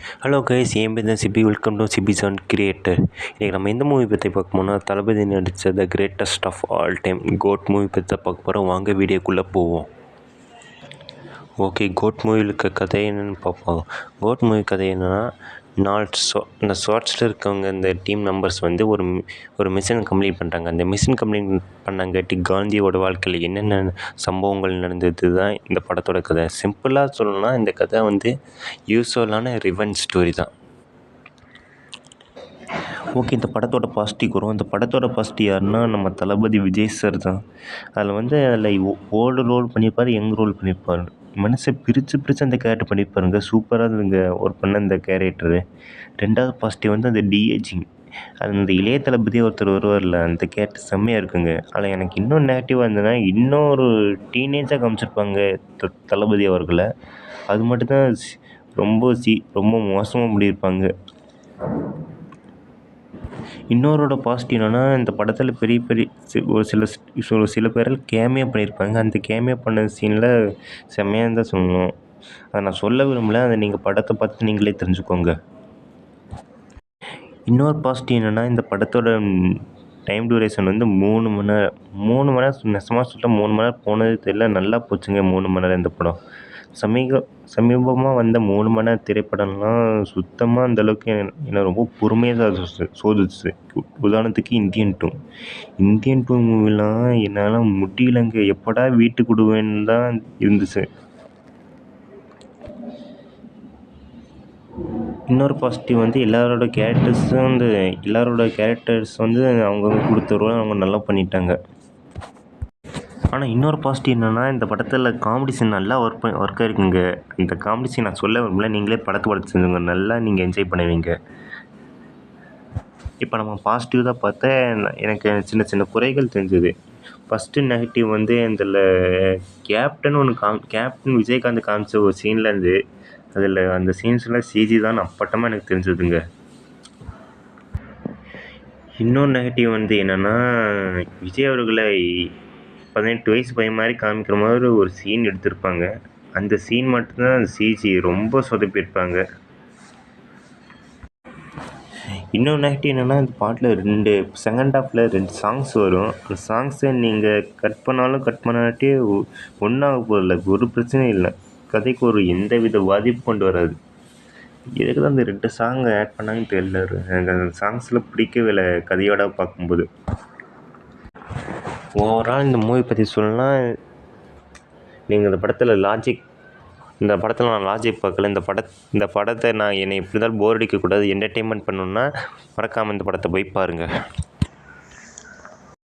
Hello guys, என் பேர் தான் Sibi. Welcome to Sibi sound creator. இன்றைக்கி நம்ம எந்த மூவி பற்றி பார்க்க போனால் தளபதி நடித்த the greatest of all time GOAT movie பற்றி தான் பார்க்க போகிறோம். வாங்க வீடியோக்குள்ளே போவோம். ஓகே, கோட் மூவியில் இருக்க கதை என்னென்னு பார்ப்போம். கோட் மூவி கதை என்னென்னா, இந்த ஷார்ட்ஸில் இருக்கவங்க இந்த டீம் மெம்பர்ஸ் வந்து ஒரு மிஷன் கம்ப்ளீட் பண்ணுறாங்க. அந்த மிஷன் கம்ப்ளீட் பண்ணங்காட்டி காந்தியோட வாழ்க்கையில் என்னென்ன சம்பவங்கள் நடந்தது தான் இந்த படத்தோட கதை. சிம்பிளாக சொல்லணும்னா இந்த கதை வந்து யூஸ்வலான ரிவெஞ்ச் ஸ்டோரி தான். ஓகே, இந்த படத்தோட பாசிட்டிவ் வரும். இந்த படத்தோட பாசிட்டிவ் யாருன்னா நம்ம தளபதி விஜய் சார் தான். அதில் ஓல்டு ரோல் பண்ணியிருப்பார், யங் ரோல் பண்ணியிருப்பார். மனுஷன் பிரித்து அந்த கேரக்டர் பண்ணியிருப்பாருங்க. சூப்பராக இருந்துங்க ஒரு பண்ண இந்த கேரக்டரு. ரெண்டாவது பாசிட்டிவ் வந்து அந்த டிஏஜிங், அந்த இளைய தளபதி ஒருத்தர் வருவார்ல, அந்த கேரக்டர் செம்மையாக இருக்குங்க. அதில் எனக்கு இன்னும் நெகட்டிவாக இருந்ததுன்னா, இன்னொரு டீனேஜாக காமிச்சிருப்பாங்க தளபதி அவர்களை. அது மட்டும்தான் ரொம்ப மோசமாக பண்ணியிருப்பாங்க. இன்னொரோட பாசிட்டிவ் என்னென்னா, இந்த படத்தில் பெரிய ஒரு சில பேரில் கேமியா பண்ணியிருப்பாங்க. அந்த கேமியா பண்ண சீனில் செம்மையாக தான் சொல்லணும். அதை நான் சொல்ல விரும்பல, அதை நீங்கள் படத்தை பார்த்து நீங்களே தெரிஞ்சுக்கோங்க. இன்னொரு பாசிட்டிவ் என்னென்னா, இந்த படத்தோட டைம் டியூரேஷன் வந்து 3 மணி நேரம். நெசமாக சொல்ல 3 மணி நேரம் போனது தெரியல. நல்லா போச்சுங்க 3 மணி நேரம் இந்த படம். சமீபமாக வந்த 3 மணி நேரம் திரைப்படம்லாம் சுத்தமாக அந்தளவுக்கு என்னை ரொம்ப பொறுமையாக சோதிச்சு. உதாரணத்துக்கு இந்தியன் டூ மூவிலாம் என்னால் முடியலைங்க. எப்படா வீட்டுக்கு விடுவேன்னு தான் இருந்துச்சு. இன்னொரு பாசிட்டிவ் வந்து எல்லாரோட கேரக்டர்ஸ் வந்து அவங்கவுங்க கொடுத்த ரோல் அவங்க நல்லா பண்ணிட்டாங்க. ஆனால் இன்னொரு பாசிட்டிவ் என்னென்னா, இந்த படத்தில் காமெடி சீன் நல்லா ஒர்க் ஆகிருக்குங்க. இந்த காமெடி சீன் நான் சொல்ல விரும்பல, நீங்களே படத்தை செஞ்சுங்க. நல்லா நீங்கள் என்ஜாய் பண்ணுவீங்க. இப்போ நம்ம பாசிட்டிவ் தான் பார்த்தா எனக்கு சின்ன குறைகள் தெரிஞ்சது. ஃபஸ்ட்டு நெகட்டிவ் வந்து இதில் கேப்டன் விஜயகாந்த் காமிச்ச ஒரு சீன்லேருந்து அதில் அந்த சீன்ஸ்லாம் சிஜி தான் அப்பட்டமாக எனக்கு தெரிஞ்சதுங்க. இன்னொரு நெகட்டிவ் வந்து என்னென்னா, விஜய் அவர்களை 18 வயசு பையன் மாதிரி காமிக்கிற மாதிரி ஒரு சீன் எடுத்திருப்பாங்க. அந்த சீன் மட்டும்தான் சிஜி ரொம்ப சொதப்பியிருப்பாங்க. இன்னொரு நெகட்டிவ் என்னென்னா, இந்த பாட்டில் செகண்ட் ஹாஃபில் 2 சாங்ஸ் வரும். அந்த சாங்ஸை நீங்கள் கட் பண்ணாட்டி ஒன்றாக போதில்லை, ஒரு பிரச்சனையும் இல்லை. கதைக்கு ஒரு எந்த வித பாதிப்பு கொண்டு வராது. எதுக்கு தான் அந்த 2 சாங் ஆட் பண்ணாங்கன்னு தெரியல. எனக்கு அந்த சாங்ஸில் பிடிக்கவே இல்லை கதையோட பார்க்கும்போது. ஓவரால் இந்த மூவி பற்றி சொல்லணும்னா, நீங்கள் இந்த படத்தில் நான் லாஜிக் பார்க்கல. இந்த படத்தை நான் என்னை எப்படி இருந்தாலும் போர் அடிக்கக்கூடாது, என்டர்டெயின்மெண்ட் பண்ணணுன்னா மறக்காமல் இந்த படத்தை போய் பாருங்கள்.